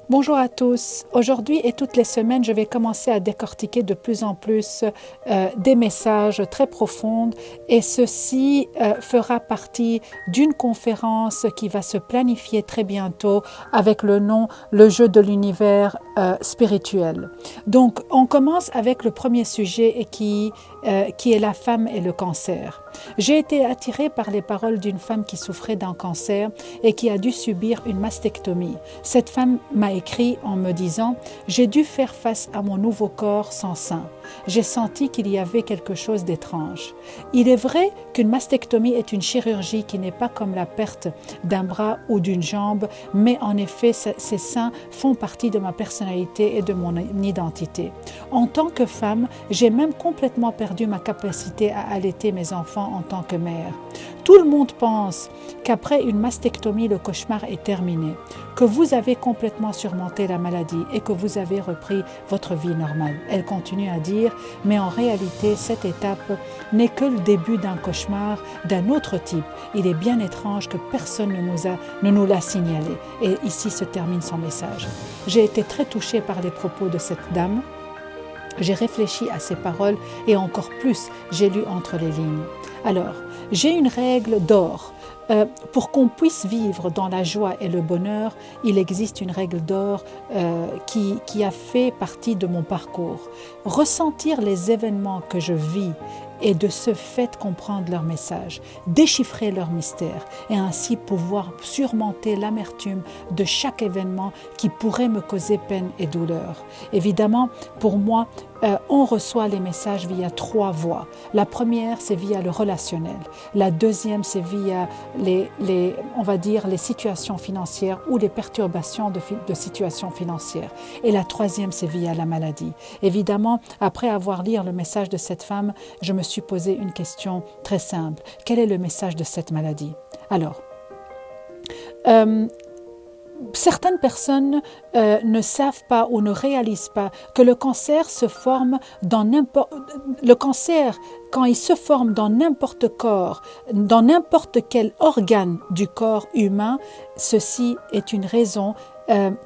Bonjour à tous. Aujourd'hui et toutes les semaines, je vais commencer à décortiquer de plus en plus des messages très profonds et ceci fera partie d'une conférence qui va se planifier très bientôt avec le nom Le jeu de l'univers spirituel. Donc, on commence avec le premier sujet et qui est la femme et le cancer. J'ai été attirée par les paroles d'une femme qui souffrait d'un cancer et qui a dû subir une mastectomie. Cette femme m'a écrit en me disant « J'ai dû faire face à mon nouveau corps sans sein. J'ai senti qu'il y avait quelque chose d'étrange. » Il est vrai qu'une mastectomie est une chirurgie qui n'est pas comme la perte d'un bras ou d'une jambe, mais en effet, ces seins font partie de ma personnalité et de mon identité. En tant que femme, j'ai même complètement perdu ma capacité à allaiter mes enfants en tant que mère. Tout le monde pense qu'après une mastectomie, le cauchemar est terminé, que vous avez complètement surmonté la maladie et que vous avez repris votre vie normale. Elle continue à dire, mais en réalité, cette étape n'est que le début d'un cauchemar d'un autre type. Il est bien étrange que personne ne nous l'a signalé. Et ici se termine son message. J'ai été très touchée par les propos de cette dame. J'ai réfléchi à ses paroles et encore plus, j'ai lu entre les lignes. Alors, j'ai une règle d'or. Pour qu'on puisse vivre dans la joie et le bonheur, il existe une règle d'or qui a fait partie de mon parcours. Ressentir les événements que je vis et de ce fait comprendre leur message, déchiffrer leur mystère et ainsi pouvoir surmonter l'amertume de chaque événement qui pourrait me causer peine et douleur. Évidemment, pour moi, on reçoit les messages via 3 voies. La première, c'est via le relationnel. La deuxième, c'est via on va dire, les situations financières ou les perturbations de situations financières. Et la troisième, c'est via la maladie. Évidemment, après avoir lu le message de cette femme, je me suis posé une question très simple. Quel est le message de cette maladie? Alors, certaines personnes ne savent pas ou ne réalisent pas que le cancer se forme dans quand il se forme dans n'importe quel organe du corps humain, ceci est une raison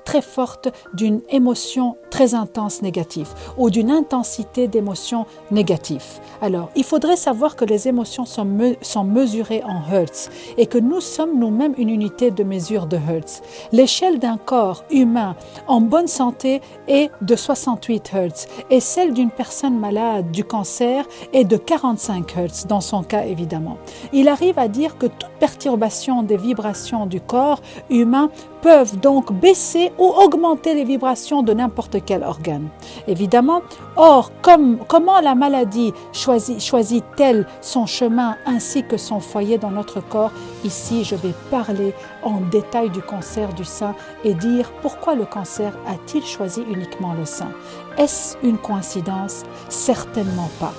très forte d'une émotion très intense négative ou d'une intensité d'émotions négatives. Alors, il faudrait savoir que les émotions sont mesurées en Hertz et que nous sommes nous-mêmes une unité de mesure de Hertz. L'échelle d'un corps humain en bonne santé est de 68 Hertz et celle d'une personne malade du cancer est de 45 Hertz dans son cas évidemment. Il arrive à dire que toute perturbation des vibrations du corps humain peuvent donc baisser ou augmenter les vibrations de n'importe quel organe. Évidemment, or, comment la maladie choisit-elle son chemin ainsi que son foyer dans notre corps? Ici, je vais parler en détail du cancer du sein et dire pourquoi le cancer a-t-il choisi uniquement le sein? Est-ce une coïncidence? Certainement pas.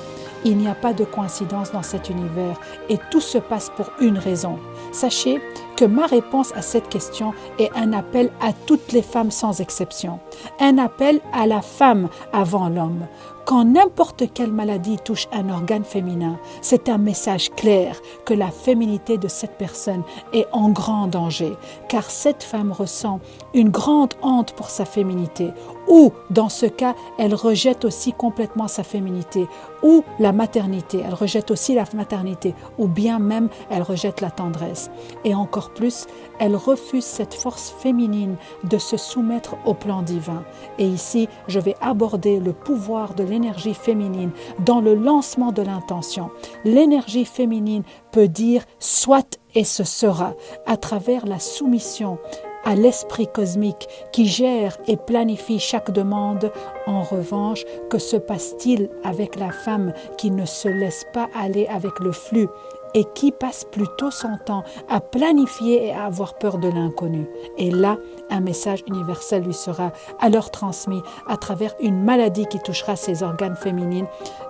Il n'y a pas de coïncidence dans cet univers et tout se passe pour une raison. Sachez que ma réponse à cette question est un appel à toutes les femmes sans exception. Un appel à la femme avant l'homme. Quand n'importe quelle maladie touche un organe féminin, c'est un message clair que la féminité de cette personne est en grand danger, car cette femme ressent une grande honte pour sa féminité, ou dans ce cas, elle rejette aussi complètement sa féminité, ou la maternité, elle rejette aussi la maternité, ou bien même elle rejette la tendresse. Et encore plus, elle refuse cette force féminine de se soumettre au plan divin. Et ici, je vais aborder le pouvoir de l'énergie féminine dans le lancement de l'intention. L'énergie féminine peut dire « soit » et ce sera à travers la soumission à l'esprit cosmique qui gère et planifie chaque demande. En revanche, que se passe-t-il avec la femme qui ne se laisse pas aller avec le flux et qui passe plutôt son temps à planifier et à avoir peur de l'inconnu? Et là, un message universel lui sera alors transmis à travers une maladie qui touchera ses organes féminins.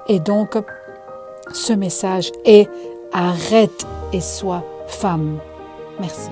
Et donc, ce message est « Arrête et sois femme ». Merci.